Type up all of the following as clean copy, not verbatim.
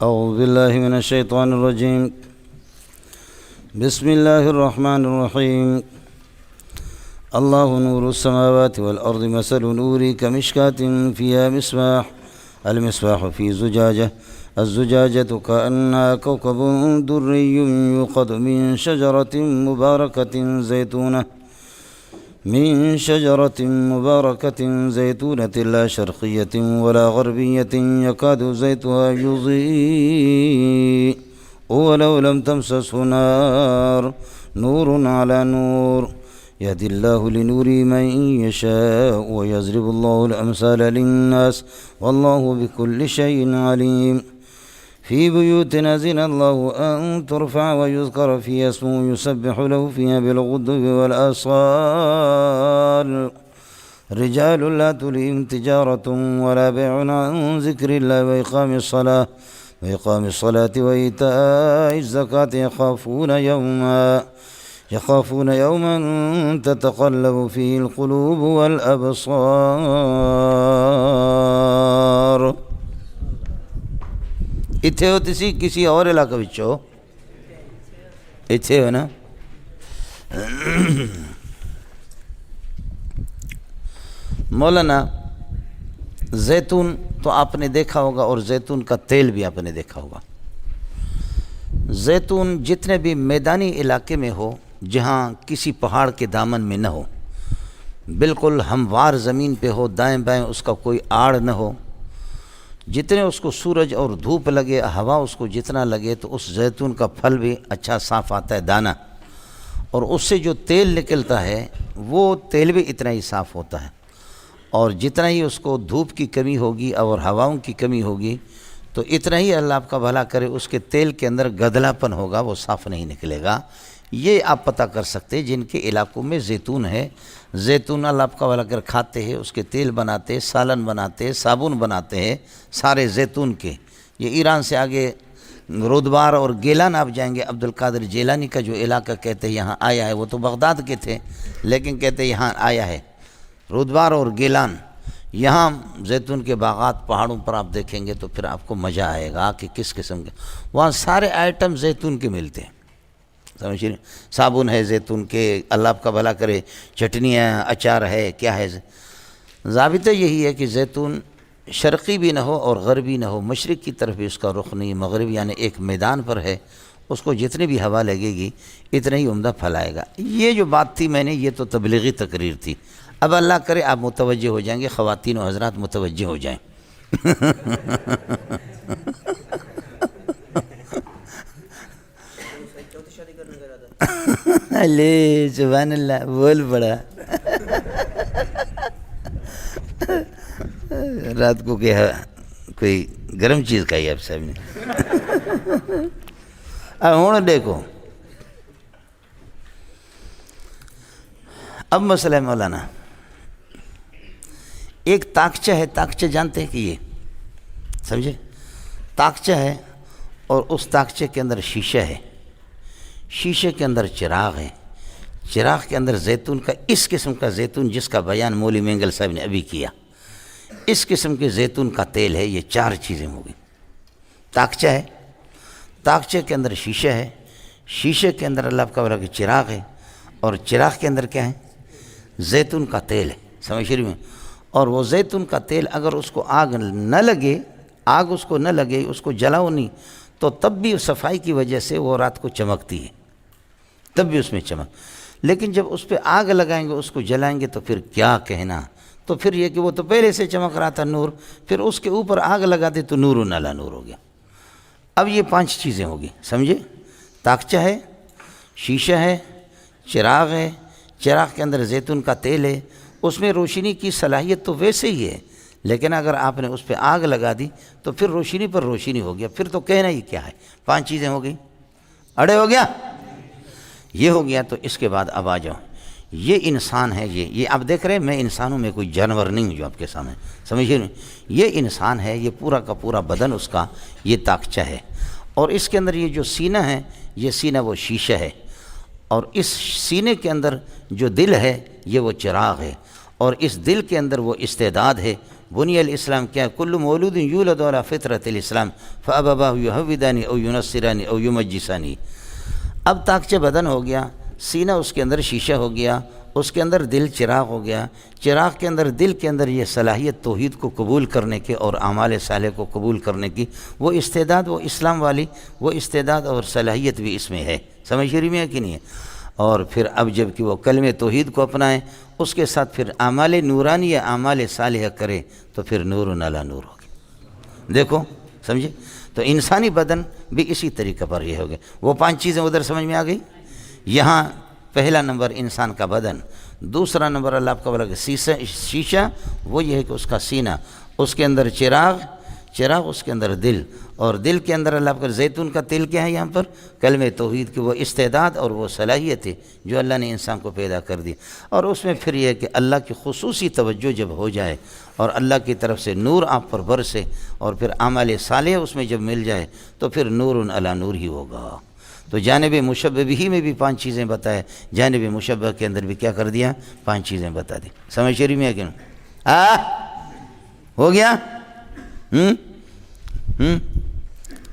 أعوذ بالله من الشيطان الرجيم. بسم الله الرحمن الرحيم. الله نور السماوات والأرض، مثل نوره كمشكاة فيها مصباح، المصباح في زجاجة، الزجاجة كأنها كوكب دري يوقد من شجرة مباركة زيتونة لا شرقية ولا غربية، يكاد زيتها يضيء ولو لم تمسسه نار، نور على نور، يهدي الله لنوره من يشاء ويضرب الله الأمثال للناس والله بكل شيء عليم. في بيوت أذن الله أن ترفع ويذكر فيها اسمه يسبح له فيها بالغدو والآصال، رجال لا تلهيهم تجارة ولا بيع عن ذكر الله وإقام الصلاة وإيتاء الزكاة، يخافون يوما تتقلب فيه القلوب والأبصار. اتھے ہو تسی کسی اور علاقہ بچو اتھے ہو نا. مولانا زیتون تو آپ نے دیکھا ہوگا اور زیتون کا تیل بھی آپ نے دیکھا ہوگا. زیتون جتنے بھی میدانی علاقے میں ہو، جہاں کسی پہاڑ کے دامن میں نہ ہو، بالکل ہموار زمین پہ ہو، دائیں بائیں اس کا کوئی آڑ نہ ہو، جتنے اس کو سورج اور دھوپ لگے، ہوا اس کو جتنا لگے، تو اس زیتون کا پھل بھی اچھا صاف آتا ہے دانہ، اور اس سے جو تیل نکلتا ہے وہ تیل بھی اتنا ہی صاف ہوتا ہے. اور جتنا ہی اس کو دھوپ کی کمی ہوگی اور ہواؤں کی کمی ہوگی تو اتنا ہی اللہ آپ کا بھلا کرے اس کے تیل کے اندر گدلا پن ہوگا، وہ صاف نہیں نکلے گا. یہ آپ پتہ کر سکتے جن کے علاقوں میں زیتون ہے. زیتون اللہ آپ کا بھلا کر کھاتے ہیں، اس کے تیل بناتے، سالن بناتے، صابن بناتے ہیں سارے زیتون کے. یہ ایران سے آگے رودبار اور گیلان آپ جائیں گے، عبد القادر جیلانی کا جو علاقہ کہتے ہیں یہاں آیا ہے، وہ تو بغداد کے تھے لیکن کہتے ہیں یہاں آیا ہے. رودبار اور گیلان، یہاں زیتون کے باغات پہاڑوں پر آپ دیکھیں گے تو پھر آپ کو مزہ آئے گا کہ کس قسم کے وہاں سارے آئٹم زیتون کے ملتے ہیں. سمجھ رہے، صابن ہے زیتون کے، اللہ آپ کا بھلا کرے چٹنیاں، اچار ہے، کیا ہے. ضابطہ یہی ہے کہ زیتون شرقی بھی نہ ہو اور غربی نہ ہو، مشرق کی طرف بھی اس کا رخ نہیں، مغرب یعنی ایک میدان پر ہے، اس کو جتنی بھی ہوا لگے گی اتنا ہی عمدہ پھل آئے گا. یہ جو بات تھی میں نے، یہ تو تبلیغی تقریر تھی. اب اللہ کرے آپ متوجہ ہو جائیں گے، خواتین و حضرات متوجہ ہو جائیں. لے سبحان اللہ، بول پڑا. رات کو کیا کوئی گرم چیز کھائی آپ صاحب نے. اب ہوں دیکھو، اب مسئلہ ہے مولانا، ایک تاکچہ ہے. تاکچہ جانتے ہیں کہ یہ سمجھے تاکچہ ہے، اور اس تاکچے کے اندر شیشہ ہے، شیشے کے اندر چراغ ہے، چراغ کے اندر زیتون کا، اس قسم کا زیتون جس کا بیان مولوی مینگل صاحب نے ابھی کیا، اس قسم کے زیتون کا تیل ہے. یہ چار چیزیں ہو گئی. تاکچہ ہے، تاکچے کے اندر شیشہ ہے، شیشے کے اندر اللہ کا بھلا کہ چراغ ہے، اور چراغ کے اندر کیا ہے؟ زیتون کا تیل ہے. سمجھ رہی میں؟ اور وہ زیتون کا تیل اگر اس کو آگ نہ لگے، آگ اس کو نہ لگے، اس کو جلاؤ نہیں، تو تب بھی صفائی کی وجہ سے وہ رات کو چمکتی ہے، تب بھی اس میں چمک. لیکن جب اس پہ آگ لگائیں گے، اس کو جلائیں گے، تو پھر کیا کہنا. تو پھر یہ کہ وہ تو پہلے سے چمک رہا تھا نور، پھر اس کے اوپر آگ لگا دے تو نور نالا نور ہو گیا. اب یہ 5 چیزیں ہوگی، سمجھے؟ تاکچہ ہے، شیشہ ہے، چراغ ہے، چراغ کے اندر زیتون کا تیل ہے. اس میں روشنی کی صلاحیت تو ویسے ہی ہے، لیکن اگر آپ نے اس پہ آگ لگا دی تو پھر روشنی پر روشنی ہو گیا. پھر تو کہنا ہی کیا ہے. 5 چیزیں ہو گئی. اڑے ہو گیا، یہ ہو گیا. تو اس کے بعد اب آ جاؤ، یہ انسان ہے. یہ آپ دیکھ رہے ہیں، میں انسانوں میں کوئی جانور نہیں ہوں جو آپ کے سامنے، سمجھے. یہ انسان ہے، یہ پورا کا پورا بدن اس کا یہ تاکچہ ہے. اور اس کے اندر یہ جو سینہ ہے، یہ سینہ وہ شیشہ ہے. اور اس سینے کے اندر جو دل ہے یہ وہ چراغ ہے. اور اس دل کے اندر وہ استعداد ہے۔ بنی الاسلام کیا ہے؟ کل مولود یولد علی فطرت الاسلام فابواہ یہودانی او ینصرانی او یمجسانی۔ اب طاقچہ بدن ہو گیا، سینہ اس کے اندر شیشہ ہو گیا، اس کے اندر دل چراغ ہو گیا، چراغ کے اندر دل کے اندر یہ صلاحیت توحید کو قبول کرنے کے اور اعمال صالح کو قبول کرنے کی وہ استعداد، وہ اسلام والی وہ استعداد اور صلاحیت بھی اس میں ہے۔ سمجھ رہی میں ہے کہ نہیں ہے؟ اور پھر اب جب کہ وہ کلمہ توحید کو اپنائیں، اس کے ساتھ پھر اعمال نورانی یا اعمال صالحہ کرے تو پھر نور علی نور ہوگی۔ دیکھو سمجھے؟ تو انسانی بدن بھی اسی طریقے پر یہ ہوگا۔ وہ 5 چیزیں ادھر سمجھ میں آ گئی۔ یہاں پہلا نمبر انسان کا بدن، دوسرا نمبر اللہ آپ کا بولا کہ شیشہ، وہ یہ ہے کہ اس کا سینہ، اس کے اندر چراغ اس کے اندر دل، اور دل کے اندر اللہ کا زیتون کا تیل کیا ہے؟ یہاں پر کلمہ توحید کی وہ استعداد اور وہ صلاحیت ہے جو اللہ نے انسان کو پیدا کر دی۔ اور اس میں پھر یہ ہے کہ اللہ کی خصوصی توجہ جب ہو جائے اور اللہ کی طرف سے نور آپ پر برسے اور پھر اعمال صالح اس میں جب مل جائے تو پھر نور علی نور ہی ہوگا۔ تو جانب مشبہ بھی میں بھی 5 چیزیں بتائے، جانب مشبہ کے اندر بھی کیا کر دیا؟ 5 چیزیں بتا دی۔ سمجھ شریف میں ہے کہ نہیں؟ ہو گیا؟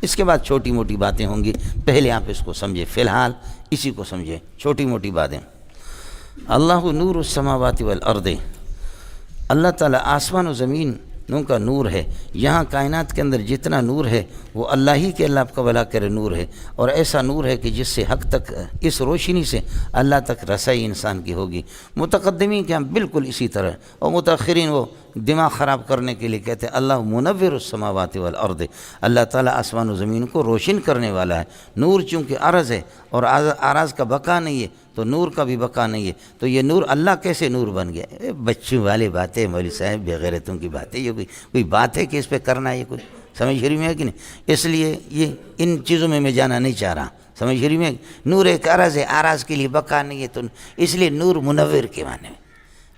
اس کے بعد چھوٹی موٹی باتیں ہوں گی، پہلے آپ اس کو سمجھے، فی الحال اسی کو سمجھے، چھوٹی موٹی باتیں۔ اللہ نور السماوات والارض، اللہ تعالیٰ آسمان و زمین کا نور ہے۔ یہاں کائنات کے اندر جتنا نور ہے وہ اللہ ہی کے، اللہ آپ کا بھلا کرے، نور ہے، اور ایسا نور ہے کہ جس سے حق تک، اس روشنی سے اللہ تک رسائی انسان کی ہوگی۔ متقدمین کے ہم بالکل اسی طرح، اور متاخرین وہ دماغ خراب کرنے کے لیے کہتے ہیں اللہ منور السماوات والارض، اللہ تعالیٰ آسمان و زمین کو روشن کرنے والا ہے۔ نور چونکہ عرض ہے اور عرض کا بقا نہیں ہے تو نور کا بھی بقا نہیں ہے، تو یہ نور اللہ کیسے نور بن گیا؟ بچوں والی باتیں مولوی صاحب، بغیرتوں کی باتیں، یہ کوئی بات ہے کہ اس پہ کرنا ہے؟ یہ کوئی سمجھ شریف میں ہے کہ نہیں؟ اس لیے یہ ان چیزوں میں جانا نہیں چاہ رہا۔ سمجھ شریف میں نور ایک عرض ہے، عرض کے لیے بقا نہیں ہے، تو اس لیے نور منور کے معنی میں۔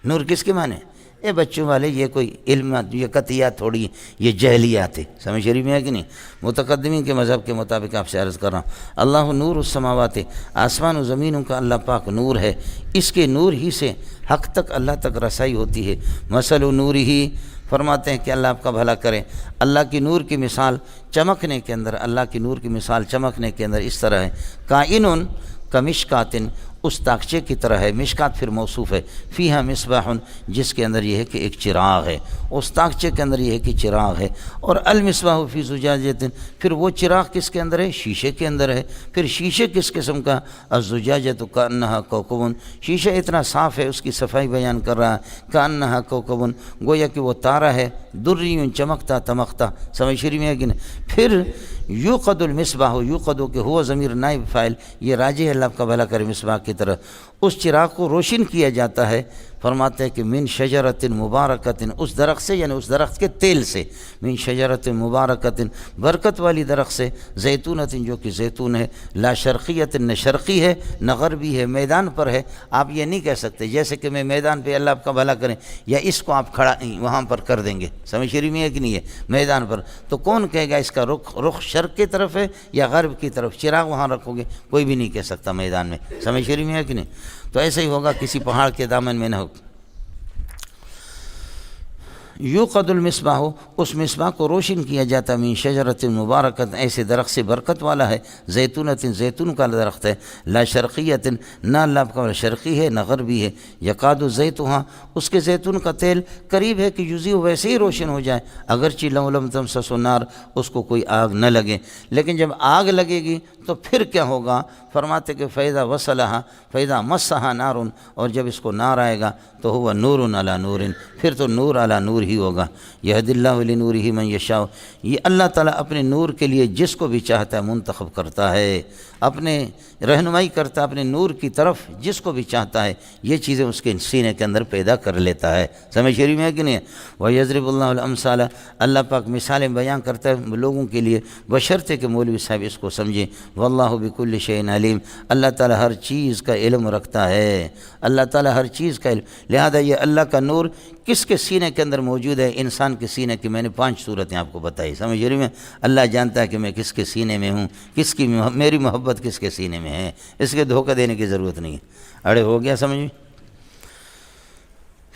نور کس کے معنی؟ اے بچوں والے، یہ کوئی علم، یہ قطعیات تھوڑی، یہ جہلیات ہے۔ سمجھ شریف میں ہے کہ نہیں؟ متقدمین کے مذہب کے مطابق آپ سے عرض کر رہا ہوں، اللہ نور السماوات، آسمان و زمینوں کا اللہ پاک نور ہے، اس کے نور ہی سے حق تک، اللہ تک رسائی ہوتی ہے۔ مثل نور ہی، فرماتے ہیں کہ اللہ آپ کا بھلا کرے، اللہ کی نور کی مثال چمکنے کے اندر، اللہ کی نور کی مثال چمکنے کے اندر اس طرح ہے، کائنٌ کمشکاتن، اس طاقچے کی طرح ہے، مشکات پھر موصوف ہے، فیہا مصباح، جس کے اندر یہ ہے کہ ایک چراغ ہے، اس طاقچے کے اندر یہ ہے کہ چراغ ہے، اور المصباح فی زجاجۃ، پھر وہ چراغ کس کے اندر ہے؟ شیشے کے اندر ہے۔ پھر شیشے کس قسم کا؟ الزجاجۃ کأنہا کوکب، شیشہ اتنا صاف ہے، اس کی صفائی بیان کر رہا ہے، کأنہا کوکب، گویا کہ وہ تارہ ہے، دری چمکتا تمکتا۔ سمجھ شریف میں ہے کہ نہیں؟ پھر یوقد المصباح، یوقد کہ ہوا ضمیر نائب فاعل، یہ راجع ہے، اللہ کا بھلا کرے، مصباح کی طرح اس چراغ کو روشن کیا جاتا ہے۔ فرماتے ہیں کہ من شجرۃ مبارکۃ، اس درخت سے، یعنی اس درخت کے تیل سے، من شجرۃ مبارکۃ، برکت والی درخت سے، زیتونۃ، جو کہ زیتون ہے، لا شرقیۃ، نہ شرقی ہے نہ غربی ہے، میدان پر ہے۔ آپ یہ نہیں کہہ سکتے جیسے کہ میں میدان پہ، اللہ آپ کا بھلا کریں، یا اس کو آپ کھڑا وہاں پر کر دیں گے۔ سمجھ شریف میں ہے کہ نہیں ہے؟ میدان پر تو کون کہے گا اس کا رخ شرق کی طرف ہے یا غرب کی طرف؟ چراغ وہاں رکھو گے، کوئی بھی نہیں کہہ سکتا میدان میں۔ سمجھ شریف میں ہے کہ نہیں؟ تو ایسے ہی ہوگا، کسی پہاڑ کے دامن میں نہ ہو۔ یوقد المصباح، اس مصباح کو روشن کیا جاتا، من شجرۃ مبارکۃ، ایسے درخت سے برکت والا ہے، زیتونۃ، زیتون کا درخت ہے، لا شرقیۃ، نہ اللہ کا شرقی ہے نہ غربی ہے، یکاد زیتها، اس کے زیتون کا تیل قریب ہے کہ یضیء، ویسے ہی روشن ہو جائے، اگرچہ لو لم تمسسہ نار، اس کو کوئی آگ نہ لگے، لیکن جب آگ لگے گی تو پھر کیا ہوگا؟ فرماتے کہ فیضا وصلہا، فیضا مسہا نار، اور جب اس کو نار آئے گا تو ہوا نور علی نور، پھر تو نور علی نور ہی ہوگا۔ یہد اللہ لنورہ من یشاء، یہ اللہ تعالیٰ اپنے نور کے لیے جس کو بھی چاہتا ہے منتخب کرتا ہے، اپنے رہنمائی کرتا ہے اپنے نور کی طرف جس کو بھی چاہتا ہے، یہ چیزیں اس کے سینے کے اندر پیدا کر لیتا ہے۔ سمجھ شریف میں ہے کہ نہیں؟ وَيَضْرِبُ اللَّهُ الْأَمْثَالَ، اللہ پاک مثالیں بیان کرتا ہے لوگوں کے لیے، بشرطے کہ مولوی صاحب اس کو سمجھیں۔ وَاللَّهُ بِكُلِّ شَيْءٍ عَلِيمٌ، اللہ تعالیٰ ہر چیز کا علم رکھتا ہے، اللہ تعالیٰ ہر چیز کا علم۔ لہذا یہ اللہ کا نور کس کے سینے کے اندر موجود ہے؟ انسان کے سینے کی میں نے 5 صورتیں آپ کو بتائی۔ سمجھ رہی میں؟ اللہ جانتا ہے کہ میں کس کے سینے میں ہوں، کس کی میری محبت کس کے سینے میں ہے، اس کے دھوکہ دینے کی ضرورت نہیں ہے۔ اڑے ہو گیا سمجھ میں؟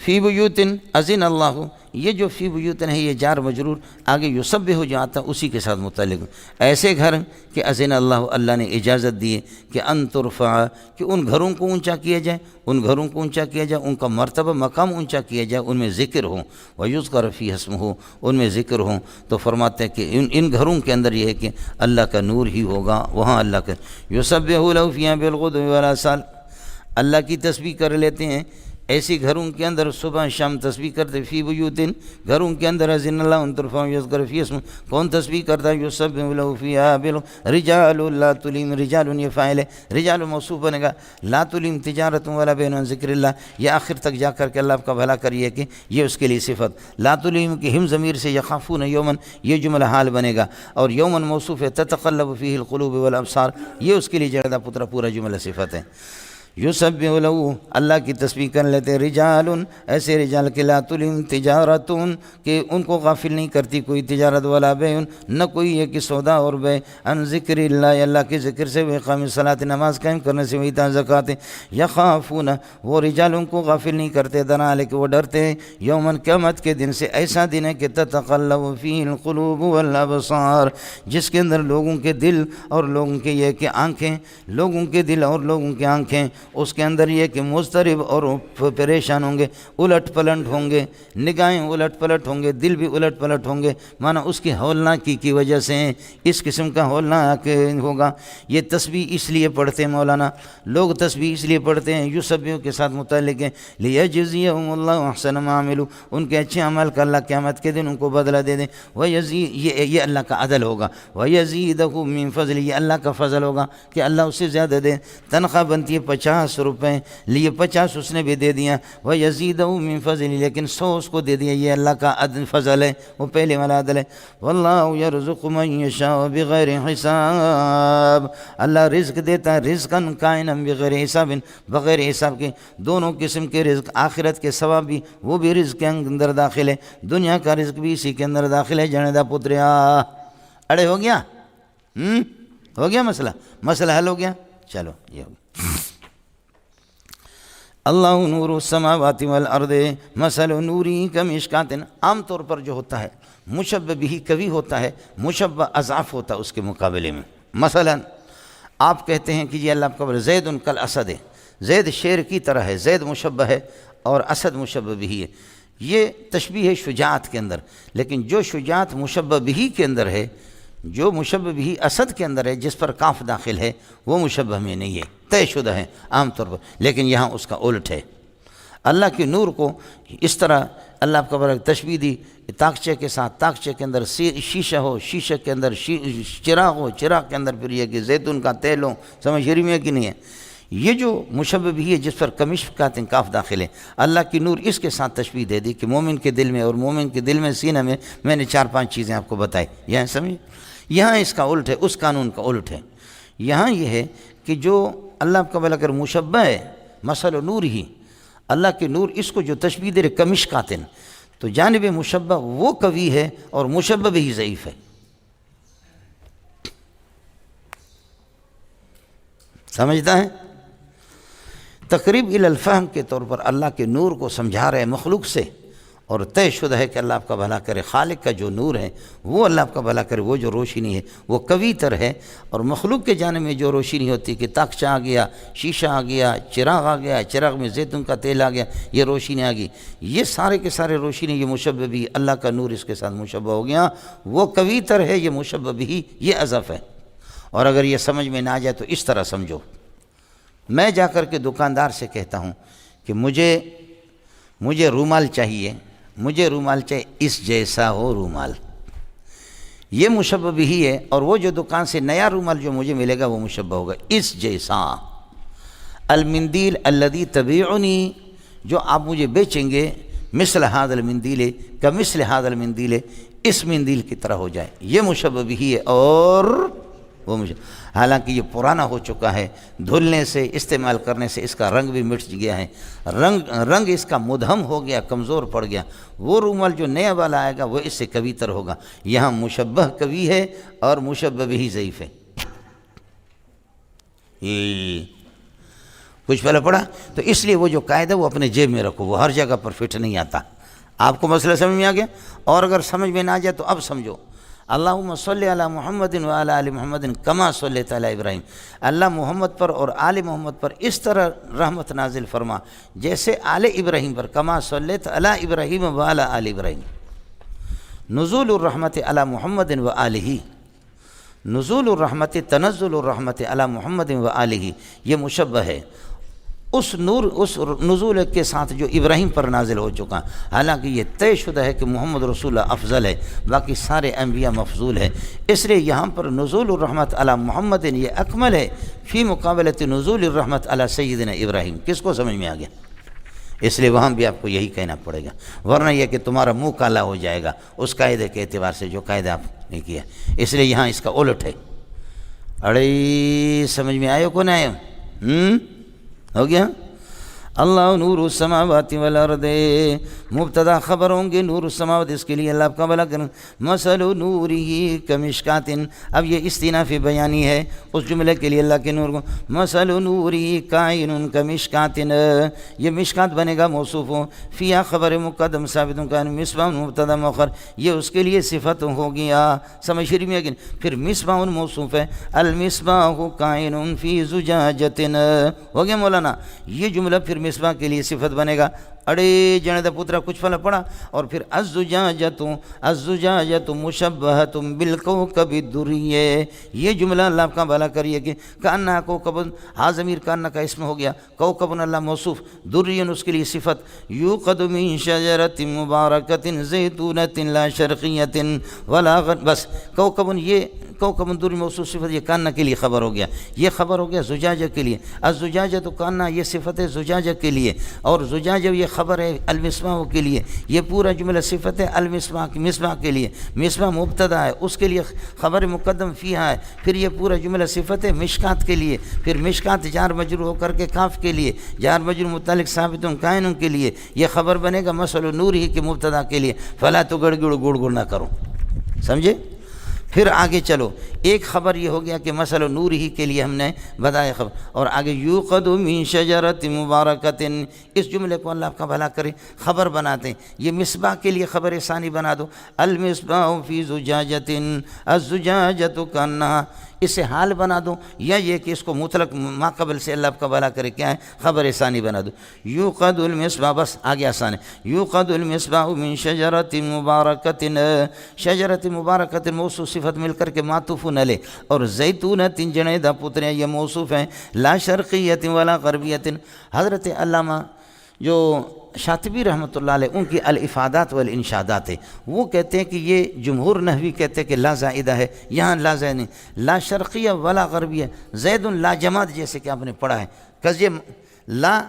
فی بیوتن اذن اللہ، یہ جو فی بیوتن ہے یہ جار مجرور آگے یسبح ہو جاتا اسی کے ساتھ متعلق، ایسے گھر کہ اذن اللہ، اللہ نے اجازت دی کہ ان ترفع، کہ ان گھروں کو اونچا کیا جائے، ان گھروں کو اونچا کیا جائے، ان کا مرتبہ مقام اونچا کیا جائے، ان میں ذکر ہو، ویذکر فی اسمہ، ان میں ذکر ہو۔ تو فرماتے ہیں کہ ان گھروں کے اندر یہ ہے کہ اللہ کا نور ہی ہوگا، وہاں اللہ کا یسبح لہ فیہا بالغدو والآصال، اللہ کی تسبیح کر لیتے ہیں ایسی گھروں کے اندر، صبح شام تسبیح کرتے۔ فی بیوتن، گھروں کے اندر اذن اللہ ان ترفع یذکر فی اسمہ، کون تسبیح کرتا ہے؟ یسبح لہ فیہا رجال لا تلہم، رجال یہ فاعل ہے، رجال موصوف بنے گا، لا تلہم تجارت ولا بیع عن ذکر اللہ، یہ آخر تک جا کر کے اللہ آپ کا بھلا کریے کہ یہ اس کے لیے صفت، لا تلہم کی ہم ضمیر سے یخافون یومن، یہ جملہ حال بنے گا، اور یومن موصوف ہے، تتقلب فیہ القلوب والابصار، یہ اس کے لیے جڑا پترا پورا جملہ صفت ہے۔ یسبح لہ، اللہ کی تسبیح کر لیتے، رجال، ایسے رجال کے لا تلہم تجارتون، کہ ان کو غافل نہیں کرتی کوئی تجارت، ولا بیع، نہ کوئی یہ کہ سودا اور بیع، عن ذکر اللہ، اللہ کے ذکر سے، وإقام الصلاۃ، نماز قائم کرنے سے، وإیتاء الزکوٰۃ، یخافون، وہ رجال ان کو غافل نہیں کرتے، درا لے کہ وہ ڈرتے ہیں، یومن، قیامت کے دن سے، ایسا دن ہے کہ تتقلب فیہ القلوب والابصار، جس کے اندر لوگوں کے دل اور لوگوں کے یہ کہ آنکھیں، لوگوں کے دل اور لوگوں کے آنکھیں، اس کے اندر یہ کہ مضطرب اور پریشان ہوں گے، الٹ پلٹ ہوں گے، نگاہیں الٹ پلٹ ہوں گے، دل بھی الٹ پلٹ ہوں گے، مانا اس کی ہولناکی کی وجہ سے اس قسم کا ہولناک ہوگا۔ یہ تسبیح اس لیے پڑھتے ہیں مولانا، لوگ تسبیح اس لیے پڑھتے ہیں، یسبح کے ساتھ متعلق ہیں، لیجزیہم اللہ احسن ما عملوا، ان کے اچھے عمل کا اللہ قیامت کے دن ان کو بدلہ دے دیں، یہ اللہ کا عدل ہوگا، وَيَزِيدَهُ مِن فضل، یہ اللہ کا فضل ہوگا کہ اللہ اس سے زیادہ دے، تنخواہ بنتی ہے 50 روپے، لیے 50 اس نے بھی دے دیا، وَيَزِيدَهُ مِن فضل، لیکن 100 اس کو دے دیا، یہ اللہ کا عدل فضل ہے، وہ پہلے والا عدل ہے۔ وَاللَّهُ يَرْزُقُ مَن يَشَاءُ بِغَيْرِ حساب، اللہ رزق دیتا ہے، رزقاً کائنا بغیر حساب، بغیر حساب کے، دونوں قسم کے رزق، آخرت کے ثواب بھی وہ بھی رزق کے اندر داخل ہے، دنیا کا رزق بھی اسی کے اندر داخل ہے۔ جنیدہ پتریا اڑے ہو گیا، ہو گیا مسئلہ حل ہو گیا، چلو یہ ہو گیا۔ اللہ نور السماوات والارض مثل نوری کمشکات، عام طور پر جو ہوتا ہے مشبہ بھی کبھی ہوتا ہے، مشبہ اضعاف ہوتا ہے اس کے مقابلے میں۔ مثلا آپ کہتے ہیں کہ یہ اللہ کا زید کل اسد ہے، زید شیر کی طرح ہے، زید مشبہ ہے اور اسد مشبہ بھی ہے، یہ تشبیہ ہے شجاعت کے اندر، لیکن جو شجاعت مشبہ بھی کے اندر ہے، جو مشبہ بھی اسد کے اندر ہے جس پر کاف داخل ہے، وہ مشبہ میں نہیں ہے، طے شدہ ہے عام طور پر، لیکن یہاں اس کا الٹ ہے۔ اللہ کے نور کو اس طرح اللہ کا برک تشبیہ دی، تاکچے کے ساتھ، تاکچے کے اندر شیشہ ہو، شیشہ کے اندر چراغ ہو، چراغ کے اندر پھر یہ کہ زیتون کا تیل ہو، سمجھ رہی میں کہ نہیں ہے؟ یہ جو مشبہ بھی ہے جس پر کمشکات کاف داخل ہے، اللہ کی نور اس کے ساتھ تشبیہ دے دی کہ مومن کے دل میں، اور مومن کے دل میں سینہ میں نے 4-5 چیزیں آپ کو بتائی، یہاں سمجھ، یہاں اس کا الٹ ہے، اس قانون کا الٹ ہے۔ یہاں یہ ہے کہ جو اللہ کا بھلا کر مشبہ ہے، مثل نور ہی، اللہ کے نور، اس کو جو تشبیہ دے رہے کمشکات، تو جانب مشبہ وہ قوی ہے اور مشبہ بھی ضعیف ہے۔ سمجھتا ہے؟ تقریب الی الفہم کے طور پر اللہ کے نور کو سمجھا رہے مخلوق سے، اور طے شدہ ہے کہ اللہ آپ کا بھلا کرے، خالق کا جو نور ہے وہ اللہ آپ کا بھلا کرے، وہ جو روشنی ہے وہ قوی تر ہے، اور مخلوق کے جانب میں جو روشنی ہوتی ہے کہ تاکچہ آ گیا، شیشہ آ گیا، چراغ آ گیا، چراغ میں زیتون کا تیل آ گیا، یہ روشنی آ گئی، یہ سارے کے سارے روشنی، یہ مشبہ بھی، اللہ کا نور اس کے ساتھ مشبہ ہو گیا، وہ قوی تر ہے، یہ مشبہ بھی، یہ اضف ہے۔ اور اگر یہ سمجھ میں نہ آ جائے تو اس طرح سمجھو، میں جا کر کے دکاندار سے کہتا ہوں کہ مجھے رومال چاہیے، مجھے رومال چاہیے اس جیسا ہو رومال، یہ مشبہ بھی ہے، اور وہ جو دکان سے نیا رومال جو مجھے ملے گا وہ مشبہ ہوگا اس جیسا۔ المندیل الذی تبیعنی، جو آپ مجھے بیچیں گے، مثل ھذا المندیل کمثل ھذا المندیل، اس مندیل کی طرح ہو جائے، یہ مشبہ بھی ہے، اور وہ مجھے، حالانکہ یہ پرانا ہو چکا ہے، دھلنے سے، استعمال کرنے سے اس کا رنگ بھی مٹ گیا ہے، رنگ اس کا مدھم ہو گیا، کمزور پڑ گیا، وہ رومال جو نیا والا آئے گا وہ اس سے قوی تر ہوگا۔ یہاں مشبہ قوی ہے اور مشبہ بھی ضعیف ہے۔ کچھ پہلے پڑھا؟ تو اس لیے وہ جو قاعدہ وہ اپنے جیب میں رکھو، وہ ہر جگہ پر فٹ نہیں آتا۔ آپ کو مسئلہ سمجھ میں آ گیا؟ اور اگر سمجھ میں نہ آ جائے تو اب سمجھو، اللہم صلی علی محمد وعلی آل محمد کما صلیت علی ابراہیم، اللہ محمد پر اور آل محمد پر اس طرح رحمت نازل فرما جیسے آل ابراہیم پر، کما صلیت علی ابراہیم وعلی آل ابراہیم۔ نزول الرحمت علی محمد وآلہ، نزول الرحمت تنزل الرحمت علی محمد وآلہ، یہ مشبہ ہے اس نور، اس نزول کے ساتھ جو ابراہیم پر نازل ہو چکا، حالانکہ یہ طے شدہ ہے کہ محمد رسول اللہ افضل ہے، باقی سارے انبیاء مفضول ہے، اس لیے یہاں پر نزول الرحمت علی محمد یہ اکمل ہے فی مقابلت نزول الرحمت علی سیدنا ابراہیم۔ کس کو سمجھ میں آ گیا؟ اس لیے وہاں بھی آپ کو یہی کہنا پڑے گا، ورنہ یہ کہ تمہارا منہ کالا ہو جائے گا اس قاعدے کے اعتبار سے جو قاعدہ آپ نے کیا، اس لیے یہاں اس کا الٹ ہے۔ اڑے سمجھ میں آئے کو نہ آئے؟ ہو گیا؟ اللہ نور السماوات والارض، مبتدا خبر ہوں گے نور السماوات، اس کے لیے اللہ آپ کا بھلا کریں۔ مثل نورہ کمشکات، اب یہ استیناف بیانی ہے اس جملے کے لیے اللہ کے نور کو، مثل نورہ کائن کمشکات، یہ مشکات بنے گا موصوف ہو، فیہا خبر مقدم ثابت کا، مصباح مبتدا مؤخر، یہ اس کے لیے صفت ہو گیا، سمجھ رہی میں؟ پھر مصباح موصوف ہے، المصباح کائن فی زجاجۃ، ہو گیا مولانا؟ یہ جملہ پھر مصباح کے لیے صفت بنے گا۔ اڑے جنید پترا کچھ پھل پڑا، اور پھر الزجاجۃ مشبہۃ بالکوکب الدری، یہ جملہ اللہ آپ کا بھلا کریے کہ کأنہا کوکب، ہا ضمیر کأنہا کا اسم ہو گیا، کوکب اللہ موصوف، دری اس کے لیے صفت، یوقد من شجرۃ مبارکۃ زیتونۃ لا شرقیۃ ولا غربیۃ، بس کوکب، یہ کوکب دری موصوف صفت، یہ کأنہا کے لیے خبر ہو گیا، یہ خبر ہو گیا زجاجہ کے لیے، الزجاجۃ کأنہا یہ صفت ہے زجاجہ کے لیے، اور زجاجہ یہ خبر ہے المصباح کے لیے، یہ پورا جملہ صفت ہے المصباح، مصباح کے لیے، مصباح مبتدا ہے اس کے لیے خبر مقدم فیہا ہے، پھر یہ پورا جملہ صفت ہے مشکات کے لیے، پھر مشکات جار مجرور ہو کر کے کاف کے لیے، جار مجرور متعلق ثابت کائن کے لیے، یہ خبر بنے گا مثل نور ہی کے مبتدا کے لیے، فلا تو گڑ گڑ نہ کرو، سمجھے؟ پھر آگے چلو، ایک خبر یہ ہو گیا کہ مثل نور ہی کے لیے ہم نے بتایا خبر، اور آگے یوقد من شجرۃ مبارکۃ، اس جملے کو اللہ آپ کا بھلا کرے خبر بناتے ہیں، یہ مصباح کے لیے خبر ثانی بنا دو، المصباح فی زجاجۃ الزجاجۃ کأنہا، اسے حال بنا دو، یا یہ کہ اس کو مطلق ما قبل سے اللہ آپ کا بھلا کرے کیا ہے خبر ثانی بنا دو، یوقد المصباح، بس آگے آسان ہے، یوقد المصباح من شجرۃ مبارکۃ، شجرۃ مبارکۃ موصوف صفت مل کر کے معطوف نلے، اور زیتونۃ جنیدہ پتریاں یہ موصوف ہیں، لا شرقیۃ ولا غربیۃ، حضرت علامہ جو شاطبی رحمۃ اللہ علیہ ان کی الافادات والانشادات ہے، وہ کہتے ہیں کہ یہ جمہور نحوی کہتے ہیں کہ لا زائدہ ہے، یہاں لا زائد نہیں، لا شرقیہ ولا غربیہ، زید لا جماد جیسے کہ آپ نے پڑھا ہے، کہ لا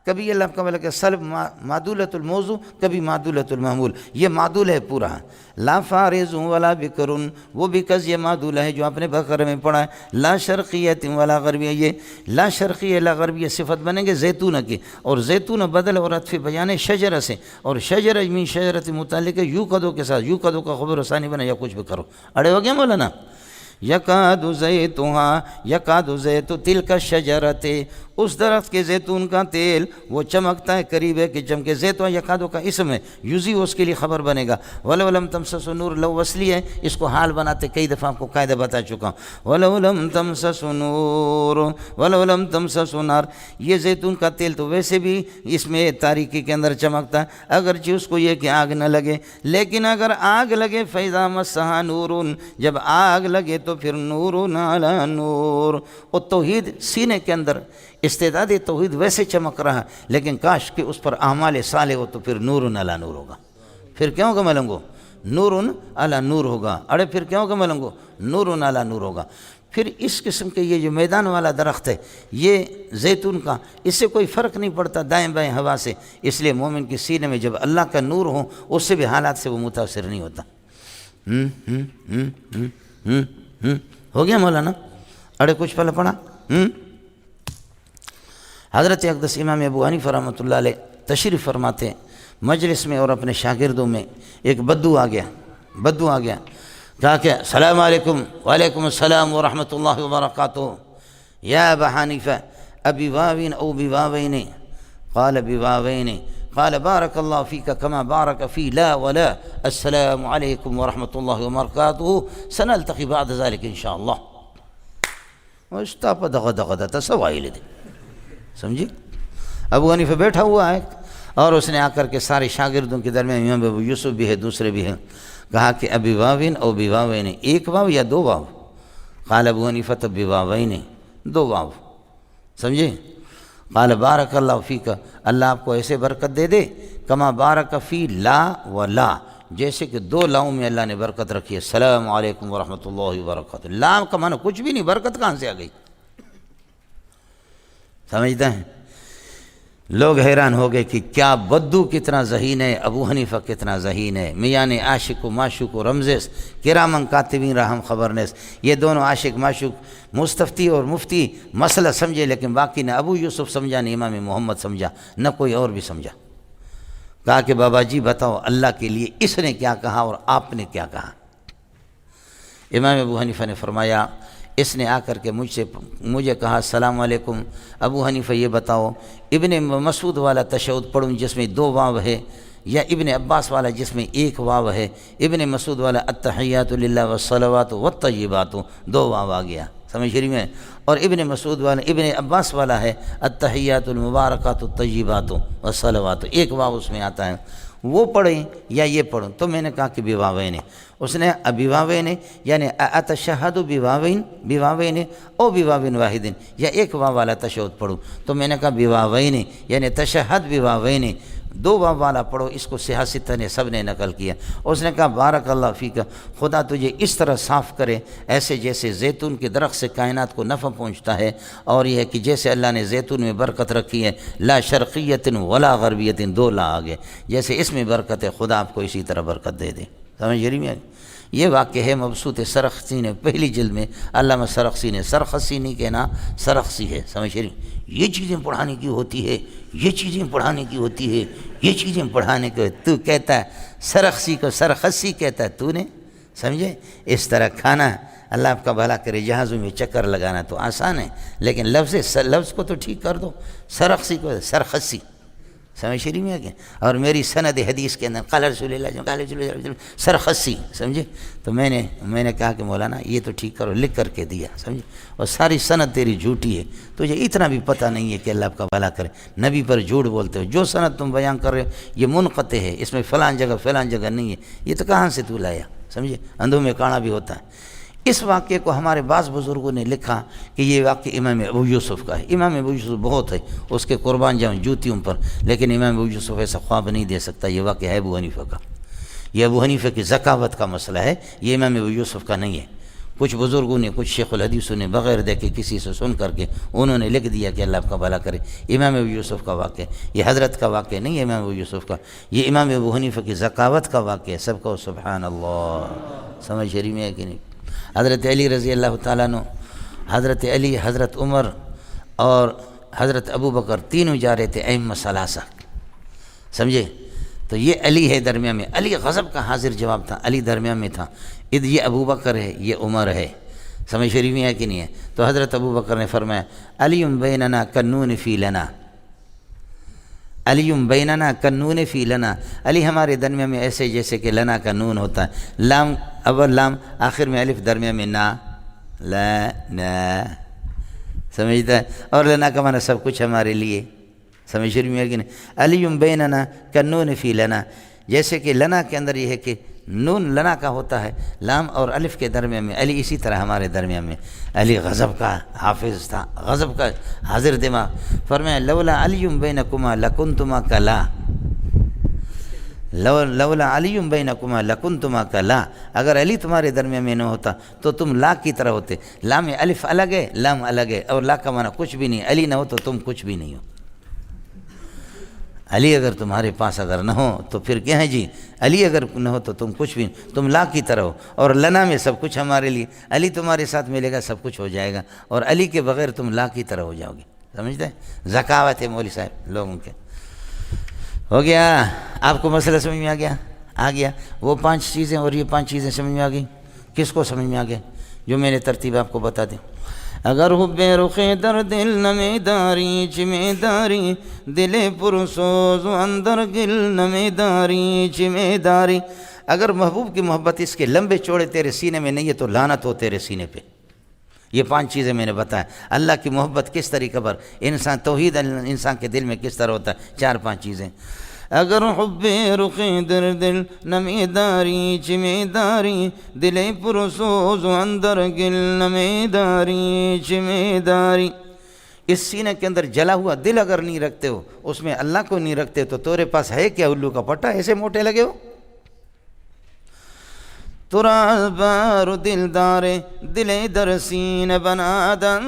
کبھی اللہ کا بلا کہ سلب معدولۃ الموضوع، کبھی معدولۃ المحمول، یہ معدول ہے پورا، لا فارض ولا بکر، وہ بکز یہ معدول ہے جو آپ نے بقرہ میں پڑھا ہے، لا شرقیت ولا غربیہ، یہ لا شرقیہ لا غربیہ صفت بنیں گے زیتونہ کی، اور زیتونہ بدل اور عطف بیان شجرہ سے، اور شجرہ من شجرت متعلق ہے یوقدو کے ساتھ، یوقدو کا خبر ثانی بنا یا کچھ بھی کرو، اڑے ہو گیا مولانا؟ یکاد زیتها، یکاد زیت تلک الشجرۃ، اس درخت کے زیتون کا تیل وہ چمکتا ہے، قریب ہے کہ چمکے، زیتون یکادو کا اسم ہے، یوزی اس کے لیے خبر بنے گا، ولو لم تمسس نور، لو وصلی ہے، اس کو حال بناتے کئی دفعہ آپ کو قاعدہ بتا چکا ہوں، ولو لم تمسس نور ولو لم تمسس نار، یہ زیتون کا تیل تو ویسے بھی اس میں تاریکی کے اندر چمکتا ہے، اگرچہ اس کو یہ کہ آگ نہ لگے، لیکن اگر آگ لگے فیضا مسہا نور، جب آگ لگے تو پھر نور علی نور، اور توحید سینے کے اندر استعداد توحید ویسے چمک رہا، لیکن کاش کہ اس پر اعمال صالح ہو تو پھر نور علی نور ہوگا، پھر کیا ہوگا ملنگو؟ نور علی نور ہوگا، اڑے پھر کیا ہوگا ملنگو؟ نور علی نور ہوگا۔ پھر اس قسم کے یہ جو میدان والا درخت ہے یہ زیتون کا، اس سے کوئی فرق نہیں پڑتا دائیں بائیں ہوا سے، اس لیے مومن کے سینے میں جب اللہ کا نور ہو اس سے بھی حالات سے وہ متاثر نہیں ہوتا۔ ہو گیا مولانا؟ اڑے کچھ پہلے پڑھا؟ حضرت اقدس امام ابو حنیفہ رحمۃ اللہ علیہ تشریف فرماتے ہیں مجلس میں، اور اپنے شاگردوں میں ایک بدو آ گیا، کہا کہ السلام علیکم، وعلیکم السلام ورحمۃ اللہ وبرکاتہ، یا ابا حنیفہ أبواوين أو بواوين؟ قال بواوين. قال بارك الله فيك كما بارك في لا ولا. السلام عليكم ورحمة الله وبركاته، سنلتقي بعد ذلك إن شاء الله. واشتاپ دغ دغ دغ سوائل دے. سمجھی؟ ابو حنیفہ بیٹھا ہوا ہے اور اس نے آ کر کے سارے شاگردوں کے درمیان امام ابو یوسف بھی ہے، دوسرے بھی ہیں، کہا کہ ابی واوین او بی واوین، ایک واو یا دو واو؟ قال ابو حنیفہ تو بی واوین، دو واو. سمجھے؟ قال بارک اللہ فیک، اللہ آپ کو ایسے برکت دے دے، کما بارک فی لا و لا، جیسے کہ دو لاؤں میں اللہ نے برکت رکھی ہے. السلام علیکم ورحمۃ اللہ وبرکاتہ. لا کا معنی کچھ بھی نہیں، برکت کہاں سے آ گئی؟ سمجھتے ہیں؟ لوگ حیران ہو گئے کہ کیا بدو کتنا ذہین ہے، ابو حنیفہ کتنا ذہین ہے. میاں نے عاشق و معشوق و رمزس کرامن کاتبین رحم خبرنس، یہ دونوں عاشق معشوق مستفتی اور مفتی مسئلہ سمجھے، لیکن باقی نہ ابو یوسف سمجھا نہ امام محمد سمجھا، نہ کوئی اور بھی سمجھا. کہا کہ بابا جی بتاؤ اللہ کے لیے اس نے کیا کہا اور آپ نے کیا کہا؟ امام ابو حنیفہ نے فرمایا، اس نے آ کر کے مجھے کہا السلام علیکم. ابو حنیفہ یہ بتاؤ ابن مسعود والا تشہد پڑھوں جس میں دو واو ہے، یا ابن عباس والا جس میں ایک واو ہے؟ ابن مسعود والا التحیات للہ والصلوات والطیبات، دو واو آ گیا، سمجھ رہی میں؟ اور ابن مسعود والا ابن عباس والا ہے التحیات المبارکات الطیبات والصلوات، ایک واو اس میں آتا ہے. وہ پڑھیں یا یہ پڑھوں؟ تو میں نے کہا کہ بواوین. اس نے بواوین یعنی اتشہد بواوین او بواوین واحد، یا ایک واو والا تشہد پڑھوں؟ تو میں نے کہا بواوین یعنی تشہد بواوین، دو واو والا پڑھو. اس کو صحاح ستہ نے سب نے نقل کیا. اس نے کہا بارک اللہ فیک، خدا تجھے اس طرح صاف کرے ایسے جیسے زیتون کے درخت سے کائنات کو نفع پہنچتا ہے، اور یہ ہے کہ جیسے اللہ نے زیتون میں برکت رکھی ہے، لا شرقیت ولا غربیت، دو لا آگے، جیسے اس میں برکت ہے خدا آپ کو اسی طرح برکت دے دے. سمجھ رہی میں؟ یہ واقعہ ہے مبسوط سرخسی نے پہلی جلد میں، علامہ سرخسی نے، سرخسی نہیں کہنا سرخسی ہے. سمجھ رہی؟ یہ چیزیں پڑھانے کی ہوتی ہے، یہ چیزیں پڑھانے کی ہوتی ہے، یہ چیزیں پڑھانے کی. تو کہتا ہے سرخسی کو سرخسی کہتا ہے تو نے، سمجھے؟ اس طرح کھانا، اللہ آپ کا بھلا کرے. جہازوں میں چکر لگانا تو آسان ہے، لیکن لفظ کو تو ٹھیک کر دو. سرخسی کو سرخسی، سمجھ رہی میں؟ اور میری سند حدیث کے اندر قال رسول اللہ سرخسی، سمجھے؟ تو میں نے کہا کہ مولانا یہ تو ٹھیک کرو، لکھ کر کے دیا، سمجھے؟ اور ساری سند تیری جھوٹی ہے، تجھے اتنا بھی پتہ نہیں ہے کہ اللہ آپ کا بھلا کرے. نبی پر جھوٹ بولتے ہو، جو سند تم بیان کر رہے ہو یہ منقطع ہے، اس میں فلان جگہ نہیں ہے. یہ تو کہاں سے تو لایا؟ سمجھے؟ اندھوں میں کانا بھی ہوتا ہے. اس واقعے کو ہمارے بعض بزرگوں نے لکھا کہ یہ واقعہ امام ابو یوسف کا ہے. امام ابو یوسف بہت ہے، اس کے قربان جاؤں جوتیوں پر، لیکن امام ابو یوسف ایسا خواب نہیں دے سکتا. یہ واقعہ ہے ابو حنیفہ کا، یہ ابو حنیفہ کی ذکاوت کا مسئلہ ہے، یہ امام ابو یوسف کا نہیں ہے. کچھ بزرگوں نے، کچھ شیخ الحدیثوں نے بغیر دیکھے کسی سے سن کر کے انہوں نے لکھ دیا کہ اللہ آپ کا بھلا کرے. امام ابو یوسف کا واقعہ، یہ حضرت کا واقعہ نہیں ہے امام ابو یوسف کا، یہ امام ابو حنیفہ کی ذکاوت کا واقعہ ہے. سب کو سبحان اللہ. سمجھ رہی میں ہے کہ نہیں؟ حضرت علی رضی اللہ تعالیٰ عنہ، حضرت علی، حضرت عمر اور حضرت ابو بکر تینوں جا رہے تھے ائمہ ثلاثہ، سمجھے؟ تو یہ علی ہے درمیان میں، علی غضب کا حاضر جواب تھا، علی درمیان میں تھا. ادھر یہ ابو بکر ہے، یہ عمر ہے. سمجھ شریف میں ہے کہ نہیں ہے؟ تو حضرت ابو بکر نے فرمایا علی بیننا کالنون فی لنا، علی بیننا کالنون فی لنا، علی ہمارے درمیان میں ایسے جیسے کہ لنا کا نون ہوتا ہے، لام اول لام آخر میں الف درمیان میں نا، لا نا، سمجھتا ہے؟ اور لنا کا معنی سب کچھ ہمارے لیے. سمجھ رہی ہے کہ نہیں؟ علی بیننا کالنون فی لنا، جیسے کہ لنا کے اندر یہ ہے کہ نون لنا کا ہوتا ہے، لام اور الف کے درمیان میں علی، اسی طرح ہمارے درمیان میں. علی غضب کا حافظ تھا، غضب کا حاضر دماغ. فرمایا لولا علی بینکما لکنتما کلا، لولا علی بینکما لکنتما کلا، اگر علی تمہارے درمیان میں نہ ہوتا تو تم لا کی طرح ہوتے. لا میں الف الگ ہے، لام الگ ہے، اور لا کا معنی کچھ بھی نہیں. علی نہ ہو تو تم کچھ بھی نہیں ہو. علی اگر تمہارے پاس اگر نہ ہو تو پھر کیا ہے جی؟ علی اگر نہ ہو تو تم کچھ بھی نہیں، تم لا کی طرح ہو. اور لنا میں سب کچھ ہمارے لیے، علی تمہارے ساتھ ملے گا سب کچھ ہو جائے گا، اور علی کے بغیر تم لا کی طرح ہو جاؤ گے. سمجھتے ہیں؟ ذکاوت ہے مولوی صاحب لوگوں کے. ہو گیا؟ آپ کو مسئلہ سمجھ میں آ گیا؟ وہ 5 چیزیں اور یہ 5 چیزیں سمجھ میں آ گئی. کس کو سمجھ میں آ گیا؟ جو میں نے ترتیب آپ کو بتا دیں. اگر حب رخ در دل نمی داری چمی داری دل پرسوز و اندر گل نمی داری چمی داری. اگر محبوب کی محبت اس کے لمبے چوڑے تیرے سینے میں نہیں ہے تو لعنت ہو تیرے سینے پہ. یہ 5 چیزیں میں نے بتایا. اللہ کی محبت کس طریقے پر انسان توحید انسان کے دل میں کس طرح ہوتا ہے. 4-5 چیزیں. اگر حب رخ در دل نمی داری چمی داری دل پرسوز و اندر گل نمی داری چمی داری. اس سینے کے اندر جلا ہوا دل اگر نہیں رکھتے ہو, اس میں اللہ کو نہیں رکھتے تو تیرے پاس ہے کیا الو کا پٹا, ایسے موٹے لگے ہو. ترا بار دلدار دل در سین بنادن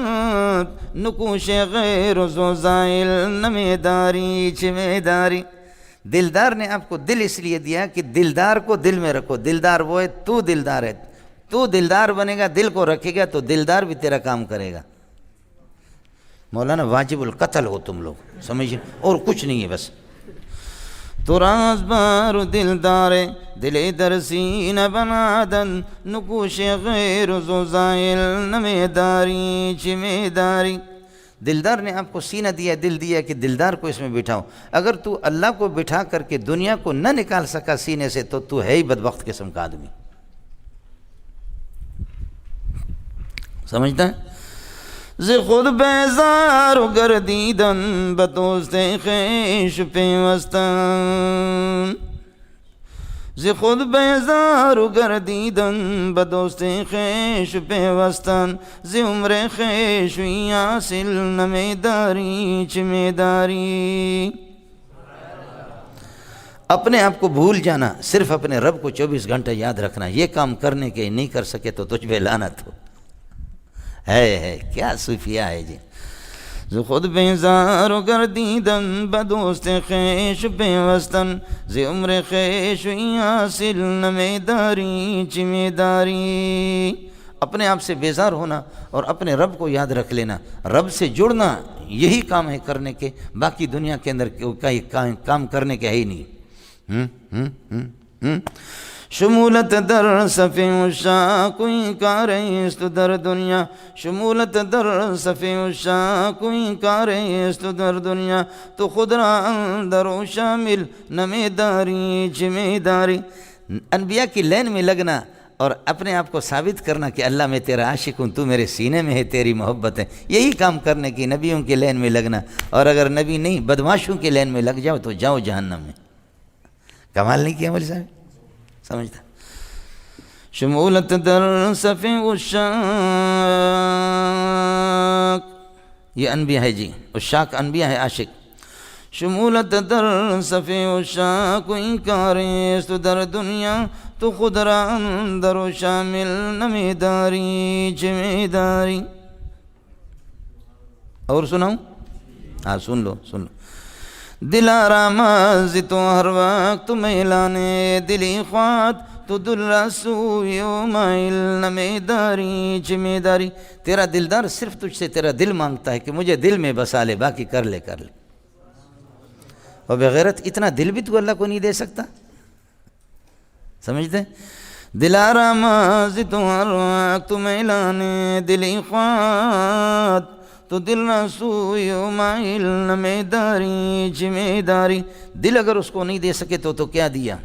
نکوش غیر زو زائل نمی داری چمی داری. دلدار نے آپ کو دل اس لیے دیا کہ دلدار کو دل میں رکھو. دلدار وہ ہے, تو دلدار ہے. تو دلدار بنے گا, دل کو رکھے گا تو دلدار بھی تیرا کام کرے گا. مولانا واجب القتل ہو تم لوگ, سمجھے, اور کچھ نہیں ہے بس. تو راز بار دلدار دل در سین بنادن نکوش غیر زو زائل نمی داری چمی داری. دلدار نے آپ کو سینہ دیا, دل دیا کہ دلدار کو اس میں بٹھاؤ. اگر تو اللہ کو بٹھا کر کے دنیا کو نہ نکال سکا سینے سے تو ہے ہی بدبخت قسم کا آدمی. سمجھتا ہے. ز خود بیزار و گردیدن بدوست خویش پیوستن ز خود بیزار و گردیدن بدوست خویش پیوستن ز عمر خویش حاصل نمی داری چمی داری. اپنے آپ کو بھول جانا, صرف اپنے رب کو 24 گھنٹے یاد رکھنا, یہ کام کرنے کے نہیں کر سکے تو تجھ پہ لعنت ہو. ہے کیا صوفیہ ہے جی. ز خود بیزار و گردیدن بدوست خویش پیوستن ز عمر خویش حاصل نمی داری چمی داری. اپنے آپ سے بیزار ہونا اور اپنے رب کو یاد رکھ لینا, رب سے جڑنا, یہی کام ہے کرنے کے. باقی دنیا کے اندر کام کرنے کے ہے ہی نہیں. شمولت در صف عشاق کوئی کار است در دنیا شمولت در صف عشاق کوئی کار است در دنیا تو خود را اندر و شامل نمی داری چمی داری. انبیاء کی لین میں لگنا اور اپنے آپ کو ثابت کرنا کہ اللہ میں تیرا عاشق ہوں, تو میرے سینے میں ہے, تیری محبت ہے, یہی کام کرنے کی نبیوں کی لین میں لگنا. اور اگر نبی نہیں بدماشوں کی لین میں لگ جاؤ تو جاؤ جہنم میں. کمال نہیں کیا مولی صاحب, سمجھتا. شمولت در صف عشاق, یہ انبیاء ہے جی, عشاق انبیاء ہے, عاشق. شمولت در صف عشاق انکار است در دنیا تو خود را اندر و شامل نمی داری چمی داری. اور سناؤں؟ ہاں سن لو. دلارام از تو ہر وقت میلانے دلی خواد تو دل رسوی و مائل نمی داری چمی داری. تیرا دلدار صرف تجھ سے تیرا دل مانگتا ہے کہ مجھے دل میں بسا لے, باقی کر لے. اور بغیرت اتنا دل بھی تو اللہ کو نہیں دے سکتا, سمجھتے. دلارام از تو ہر وقت میلانے دلی خواد تو دل رسوی و مائل نمی داری چمی داری. دل اگر اس کو نہیں دے سکے تو کیا دیا,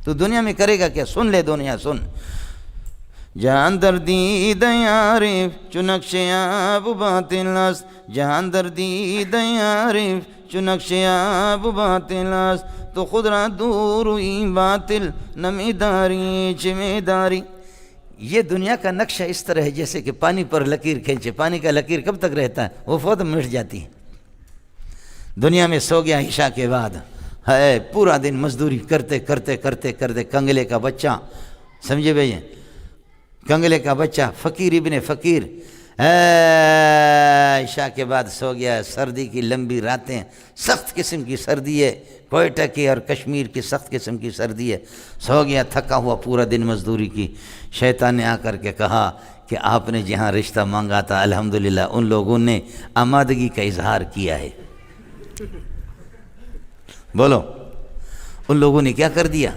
تو دنیا میں کرے گا کیا. سن لے دنیا, سن. جہاں دردی دیارف چنکش آب باطل است جہاں دردی دیارف چنکش آب باطل است تو خود را دور ہوئی باطل نمی داری چمی داری. یہ دنیا کا نقشہ اس طرح ہے جیسے کہ پانی پر لکیر کھینچے. پانی کا لکیر کب تک رہتا ہے, وہ فوت مٹ جاتی ہے. دنیا میں سو گیا عشاء کے بعد, ہے پورا دن مزدوری کرتے کرتے کرتے کرتے کنگلے کا بچہ, سمجھے بھائی, کنگلے کا بچہ فقیر ابن فقیر, عشاء کے بعد سو گیا. سردی کی لمبی راتیں, سخت قسم کی سردی ہے, کوئٹہ کی اور کشمیر کی سخت قسم کی سردی ہے. سو گیا تھکا ہوا پورا دن مزدوری کی. شیطان نے آ کر کے کہا کہ آپ نے جہاں رشتہ مانگا تھا الحمدللہ ان لوگوں نے آمادگی کا اظہار کیا ہے. بولو, ان لوگوں نے کیا کر دیا,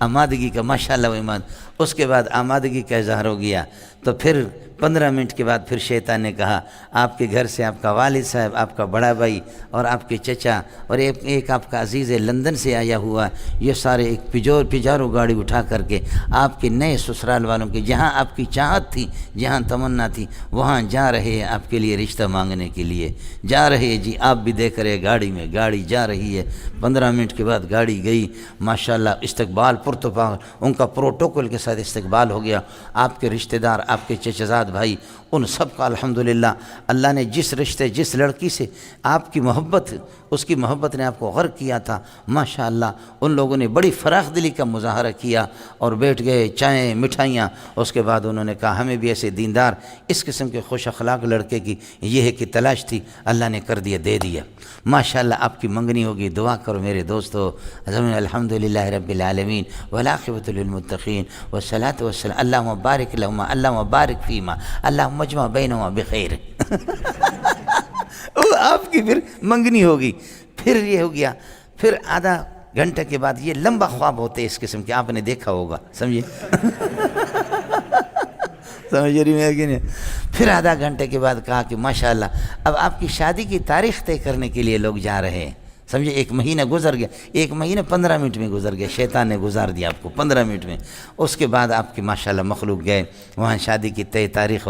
آمادگی کا ماشاءاللہ و ایمان، اس کے بعد آمادگی کا اظہار ہو گیا، تو پھر 15 منٹ کے بعد پھر شیطان نے کہا آپ کے گھر سے آپ کا والد صاحب، آپ کا بڑا بھائی اور آپ کے چچا اور ایک آپ کا عزیز لندن سے آیا ہوا، یہ سارے ایک پجارو گاڑی اٹھا کر کے آپ کے نئے سسرال والوں کے جہاں آپ کی چاہت تھی، جہاں تمنا تھی، وہاں جا رہے ہیں آپ کے لیے رشتہ مانگنے کے لیے جا رہے ہیں جی۔ آپ بھی دیکھ رہے گاڑی میں گاڑی جا رہی ہے، 15 منٹ کے بعد گاڑی گئی، ماشاءاللہ استقبال پرتپاک ان کا پروٹوکول کے ساتھ استقبال ہو گیا۔ آپ کے رشتہ دار، آپ کے چچزاد بھائی، ان سب کا الحمدللہ اللہ نے جس رشتے، جس لڑکی سے آپ کی محبت، اس کی محبت نے آپ کو غرق کیا تھا، ماشاءاللہ ان لوگوں نے بڑی فراخ دلی کا مظاہرہ کیا اور بیٹھ گئے، چائیں مٹھائیاں۔ اس کے بعد انہوں نے کہا ہمیں بھی ایسے دیندار، اس قسم کے خوش اخلاق لڑکے کی یہ ہے کہ تلاش تھی، اللہ نے کر دیا، دے دیا ماشاءاللہ۔ آپ کی منگنی ہوگی، دعا کرو میرے دوستو۔ الحمدللہ رب العالمین والعاقبۃ للمتقین والصلاۃ والسلام اللہم بارک لہما اللہم بارک فیما اللہم اجمع بینہما بخیر۔ آپ کی پھر منگنی ہوگی، پھر یہ ہو گیا، پھر آدھا گھنٹے کے بعد یہ لمبا خواب ہوتے اس قسم کے، آپ نے دیکھا ہوگا، سمجھے سمجھ رہی میں کہ نہیں؟ پھر آدھا گھنٹے کے بعد کہا کہ ماشاءاللہ اب آپ کی شادی کی تاریخ طے کرنے کے لیے لوگ جا رہے ہیں، سمجھے۔ 1 مہینہ گزر گیا، 1 مہینہ 15 منٹ میں گزر گیا، شیطان نے گزار دیا آپ کو 15 منٹ میں۔ اس کے بعد آپ کی ماشاءاللہ مخلوق گئے، وہاں شادی کی تاریخ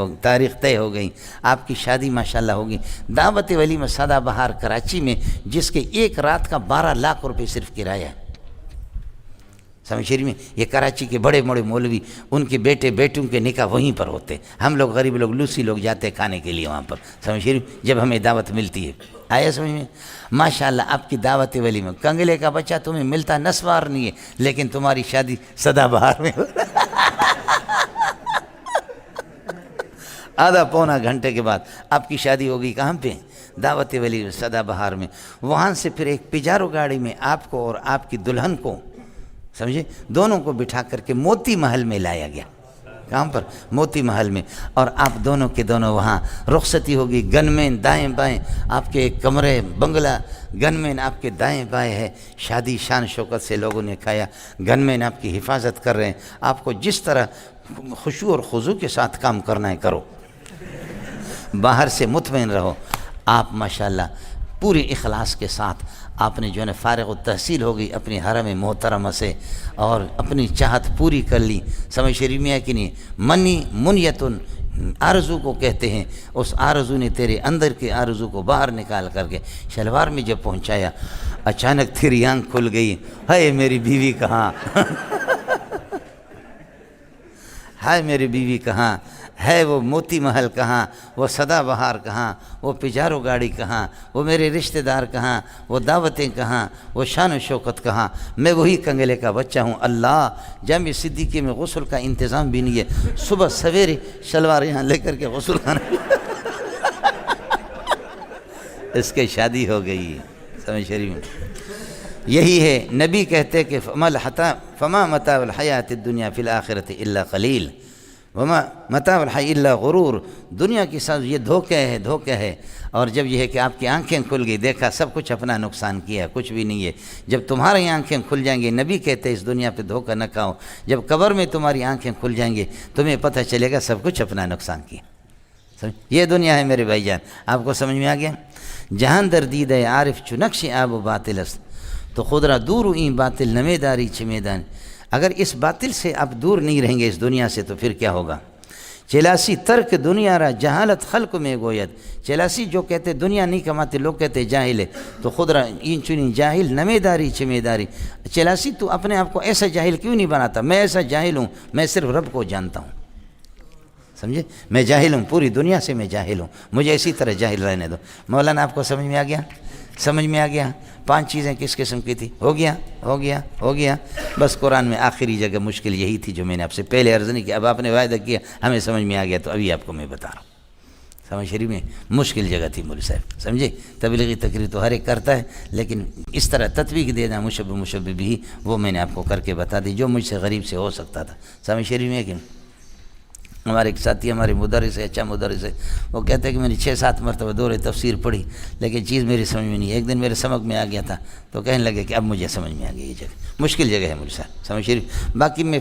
طے ہو گئی، آپ کی شادی ماشاءاللہ ہوگی۔ دعوت ولیمہ سدا بہار کراچی میں، جس کے ایک رات کا 12 لاکھ روپے صرف کرایہ ہے، سمجھے میں۔ یہ کراچی کے بڑے بڑے مولوی، ان کے بیٹے بیٹوں کے نکاح وہیں پر ہوتے، ہم لوگ غریب لوگ لوسی لوگ جاتے ہیں کھانے کے لیے وہاں پر، سمجھے جب ہمیں دعوت ملتی ہے۔ آیا سمجھ میں؟ ماشاءاللہ آپ کی دعوت ولیمہ، کنگلے کا بچہ تمہیں ملتا نسوار نہیں ہے، لیکن تمہاری شادی سدا بہار میں آدھا پونا گھنٹے کے بعد آپ کی شادی ہوگی کہاں پہ؟ دعوت ولیمہ سدا بہار میں۔ وہاں سے پھر ایک پجارو گاڑی میں آپ کو اور آپ کی دلہن کو، سمجھے، دونوں کو بٹھا کر کے موتی محل میں لایا گیا۔ کہاں پر؟ موتی محل میں۔ اور آپ دونوں کے دونوں وہاں رخصتی ہوگی، گن مین دائیں بائیں، آپ کے کمرے بنگلہ، گن مین آپ کے دائیں بائیں ہے، شادی شان شوکت سے لوگوں نے کھایا، گن مین آپ کی حفاظت کر رہے ہیں، آپ کو جس طرح خشوع اور خضوع کے ساتھ کام کرنا ہے کرو، باہر سے مطمئن رہو۔ آپ ماشاءاللہ پوری اخلاص کے ساتھ آپ نے جو ہے نا فارغ التحصیل ہو گئی اپنی حرم محترمہ سے، اور اپنی چاہت پوری کر لی، سمجھ شریف میں ہے کہ نہیں؟ منی منیتن آرزو کو کہتے ہیں، اس آرزو نے تیرے اندر کے آرزو کو باہر نکال کر کے شلوار میں جب پہنچایا، اچانک تیری آنکھ کھل گئی، ہائے میری بیوی کہاں ہائے میری بیوی کہاں ہے، وہ موتی محل کہاں، وہ سدا بہار کہاں، وہ پجارو گاڑی کہاں، وہ میرے رشتہ دار کہاں، وہ دعوتیں کہاں، وہ شان و شوکت کہاں، میں وہی کنگلے کا بچہ ہوں۔ اللہ، جامع صدیقی میں غسل کا انتظام بھی نہیں ہے، صبح سویرے شلوار یہاں لے کر کے غسل کرنا اس کے شادی ہو گئی، سمجھ شریف میں۔ یہی ہے نبی کہتے کہ فما متاع الحیات الدنیا فی الآخرۃ الا قلیل وما متاع الحی الا غرور، دنیا کے ساتھ یہ دھوکہ ہے۔ اور جب یہ ہے کہ آپ کی آنکھیں کھل گئی، دیکھا سب کچھ اپنا نقصان کیا، کچھ بھی نہیں ہے۔ جب تمہاری آنکھیں کھل جائیں گے، نبی کہتے ہیں اس دنیا پہ دھوکہ نہ کھاؤ، جب قبر میں تمہاری آنکھیں کھل جائیں گے تمہیں پتہ چلے گا سب کچھ اپنا نقصان کیا۔ یہ دنیا ہے میرے بھائی جان، آپ کو سمجھ میں آ گیا؟ جہاں در دید عارف چنقش آب و باطل است تو خود را دور این باطل نمیداری چه میدان۔ اگر اس باطل سے آپ دور نہیں رہیں گے اس دنیا سے تو پھر کیا ہوگا؟ چلاسی ترک دنیا را جہالت خلق میں گوید، چلاسی جو کہتے دنیا نہیں کماتے لوگ کہتے جاہل ہے، تو خود را این چنین جاہل نمیداری چمیداری، چلاسی تو اپنے آپ کو ایسا جاہل کیوں نہیں بناتا؟ میں ایسا جاہل ہوں، میں صرف رب کو جانتا ہوں، سمجھے؟ میں جاہل ہوں، پوری دنیا سے میں جاہل ہوں، مجھے اسی طرح جاہل رہنے دو۔ مولانا آپ کو سمجھ میں آ گیا؟ سمجھ میں آ گیا؟ 5 چیزیں کس قسم کی تھی؟ ہو گیا۔ بس قرآن میں آخری جگہ مشکل یہی تھی جو میں نے آپ سے پہلے عرض نہیں کی، اب آپ نے وعدہ کیا ہمیں سمجھ میں آ گیا تو ابھی آپ کو میں بتا رہا ہوں۔ سمجھ شریف میں مشکل جگہ تھی مولوی صاحب، سمجھے؟ تبلیغی تقریر تو ہر ایک کرتا ہے، لیکن اس طرح تطبیق دینا مشبہ بھی، وہ میں نے آپ کو کر کے بتا دی جو مجھ سے غریب سے ہو سکتا تھا، سمجھ شریف میں کہ ہمارے ایک ساتھی ہمارے مدرس ہے، اچھا مدرس ہے، وہ کہتے ہیں کہ میں نے 6-7 مرتبہ دورہ تفسیر پڑھی لیکن چیز میری سمجھ میں نہیں ہے۔ ایک دن میرے سمجھ میں آ گیا تھا تو کہنے لگے کہ اب مجھے سمجھ میں آ گئی یہ جگہ، مشکل جگہ ہے مجھ سے سمجھ شریف۔ باقی میں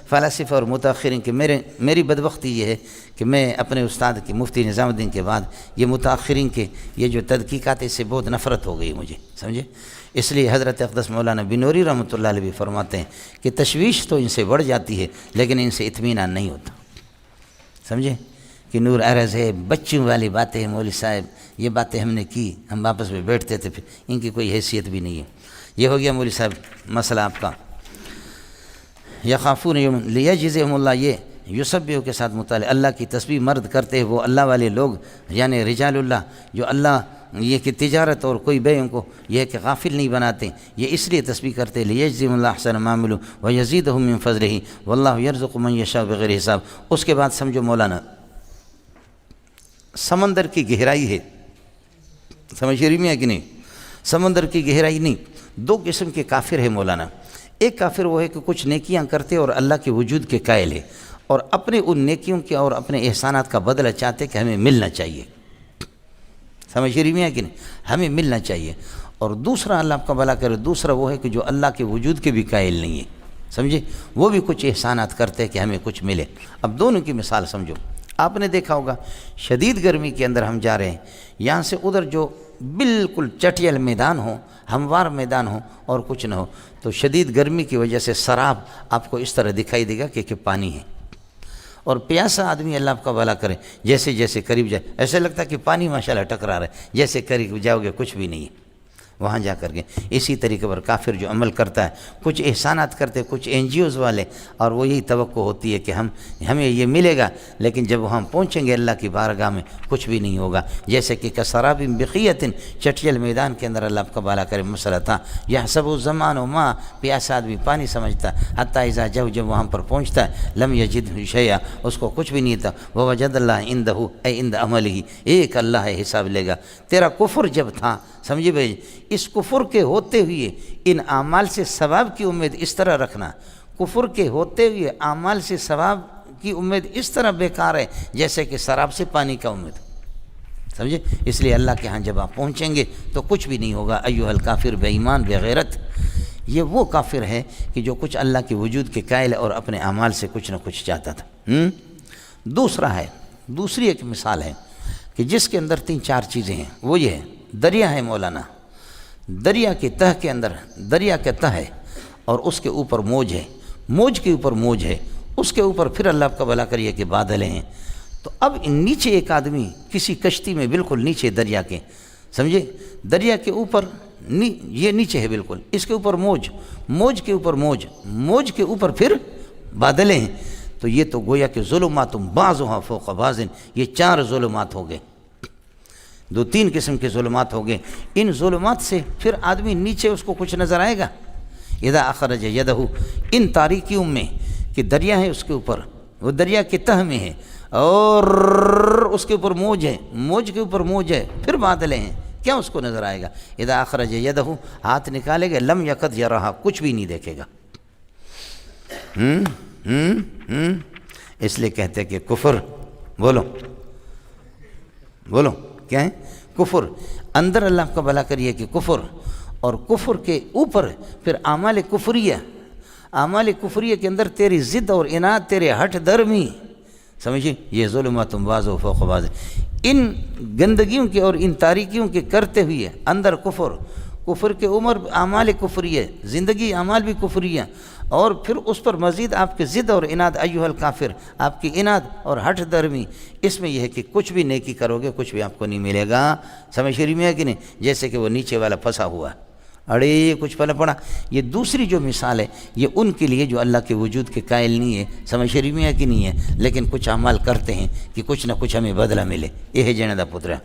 فلاسفہ اور متاخرین کے میری بدبختی یہ ہے کہ میں اپنے استاد کی مفتی نظام الدین کے بعد یہ متاخرین کے یہ جو تحقیقات اس سے بہت نفرت ہو گئی مجھے، سمجھے۔ اس لیے حضرت اقدس مولانا بنوری رحمۃ اللہ علیہ بھی فرماتے ہیں کہ تشویش تو ان سے بڑھ جاتی ہے لیکن ان سے اطمینان نہیں ہوتا، سمجھے، کہ نور عرض ہے، بچوں والی باتیں ہیں مولوی صاحب، یہ باتیں ہم نے کی، ہم واپس میں بیٹھتے تھے، پھر ان کی کوئی حیثیت بھی نہیں ہے۔ یہ ہو گیا مولوی صاحب مسئلہ آپ کا۔ یخافون یوم لیجزیہم اللہ، یہ یسبحوا کے ساتھ مطالعہ، اللہ کی تسبیح مرد کرتے ہیں وہ اللہ والے لوگ، یعنی رجال اللہ، جو اللہ یہ کہ تجارت اور کوئی بے ان کو یہ ہے کہ غافل نہیں بناتے، یہ اس لیے تسبیح کرتے لیجزیہم اللہ احسن ما عملوا ویزیدہم من فضلہ واللہ یرزق من یشاء بغیر حساب۔ اس کے بعد سمجھو مولانا، سمندر کی گہرائی ہے، سمجھ رہی میں ہے کہ نہیں؟ سمندر کی گہرائی نہیں، دو قسم کے کافر ہیں مولانا۔ ایک کافر وہ ہے کہ کچھ نیکیاں کرتے اور اللہ کے وجود کے قائل ہے اور اپنے ان نیکیوں کے اور اپنے احسانات کا بدلہ چاہتے کہ ہمیں ملنا چاہیے، سمجھ رہی میں ہے کہ نہیں؟ ہمیں ملنا چاہیے۔ اور دوسرا، اللہ آپ کا بھلا کرے، دوسرا وہ ہے کہ جو اللہ کے وجود کے بھی قائل نہیں ہے، سمجھے، وہ بھی کچھ احسانات کرتے کہ ہمیں کچھ ملے۔ اب دونوں کی مثال سمجھو، آپ نے دیکھا ہوگا شدید گرمی کے اندر ہم جا رہے ہیں، یہاں سے ادھر جو بالکل چٹیل میدان ہو، ہموار میدان ہو اور کچھ نہ ہو، تو شدید گرمی کی وجہ سے سراب آپ کو اس طرح دکھائی دے گا کہ پانی ہے، اور پیاسا آدمی اللہ آپ کا بھلا کرے جیسے جیسے قریب جائے ایسے لگتا ہے کہ پانی ماشاءاللہ ٹکرا رہا ہے، جیسے قریب جاؤ گے کچھ بھی نہیں ہے وہاں جا کر کے۔ اسی طریقے پر کافر جو عمل کرتا ہے، کچھ احسانات کرتے، کچھ NGOs والے، اور وہ یہی توقع ہوتی ہے کہ ہمیں یہ ملے گا، لیکن جب وہاں پہنچیں گے اللہ کی بارگاہ میں کچھ بھی نہیں ہوگا۔ جیسے کہ کسراب بقیۃ، چٹیل میدان کے اندر اللہ کا بھلا کرے مسئلہ تھا، یحسب الزمان و ماں، پیاسا آدمی پانی سمجھتا، حتیٰ اذا جب وہاں پر پہنچتا ہے لم یجد شیئا، اس کو کچھ بھی نہیں تھا، ووجد اللہ عندہ اے عند عملہ، ایک اللہ ہے حساب لے گا۔ تیرا کفر جب تھا، سمجھے بھائی، اس کفر کے ہوتے ہوئے ان اعمال سے ثواب کی امید اس طرح رکھنا، کفر کے ہوتے ہوئے اعمال سے ثواب کی امید اس طرح بیکار ہے جیسے کہ سراب سے پانی کا امید، سمجھے۔ اس لیے اللہ کے ہاں جب آپ پہنچیں گے تو کچھ بھی نہیں ہوگا۔ ایھا الکافر، بے ایمان بے غیرت، یہ وہ کافر ہے کہ جو کچھ اللہ کے وجود کے قائل ہے اور اپنے اعمال سے کچھ نہ کچھ چاہتا تھا۔ دوسرا ہے، دوسری ایک مثال ہے کہ جس کے اندر 3-4 چیزیں ہیں، وہ یہ ہے، دریا ہے مولانا، دریا کے تہ کے اندر، دریا کے تہ ہے اور اس کے اوپر موج ہے، موج کے اوپر موج ہے، اس کے اوپر پھر اللہ کا بھلا کریے کہ بادل ہیں۔ تو اب نیچے ایک آدمی کسی کشتی میں بالکل نیچے دریا کے، سمجھے، دریا کے اوپر یہ نیچے ہے بالکل، اس کے اوپر موج، موج کے اوپر موج، موج کے اوپر پھر بادلیں ہیں۔ تو یہ تو گویا کہ ظلمات بعضها فوق بعض، یہ 4 ظلمات ہو گئے، 2-3 قسم کے ظلمات ہو گئے۔ ان ظلمات سے پھر آدمی نیچے اس کو کچھ نظر آئے گا، اذا اخرج یدہ، ان تاریکیوں میں کہ دریا ہے اس کے اوپر، وہ دریا کے تہ میں ہے اور اس کے اوپر موج ہے، موج کے اوپر موج ہے، پھر بادلیں ہیں، کیا اس کو نظر آئے گا؟ اذا اخرج یدہ، ہاتھ نکالے گا، لم یکد یرہا، کچھ بھی نہیں دیکھے گا۔ اس لیے کہتے ہیں کہ کفر، بولو بولو کیا ہے؟ کفر اندر اللہ کا بھلا کریے کہ کفر، اور کفر کے اوپر پھر اعمال کفریہ، اعمال کفریہ کے اندر تیری ضد اور اناد، تیرے ہٹ درمی، سمجھے، یہ ظلمات بعض فوق بعض، ان گندگیوں کے اور ان تاریکیوں کے کرتے ہوئے اندر کفر، کفر کے عمر اعمال کفریہ، زندگی اعمال بھی کفریہ، اور پھر اس پر مزید آپ کے ضد اور اناد، ایھا الکافر، آپ کی اناد اور ہٹ درمی، اس میں یہ ہے کہ کچھ بھی نیکی کرو گے کچھ بھی آپ کو نہیں ملے گا، سمجھ شریف میں ہے کہ نہیں؟ جیسے کہ وہ نیچے والا پھنسا ہوا، اڑے کچھ پھل پڑا۔ یہ دوسری جو مثال ہے یہ ان کے لیے جو اللہ کے وجود کے قائل نہیں ہے، سمجھ شریف میں ہے کہ نہیں ہے، لیکن کچھ اعمال کرتے ہیں کہ کچھ نہ کچھ ہمیں بدلہ ملے، یہ ہے جنہ دا پترا۔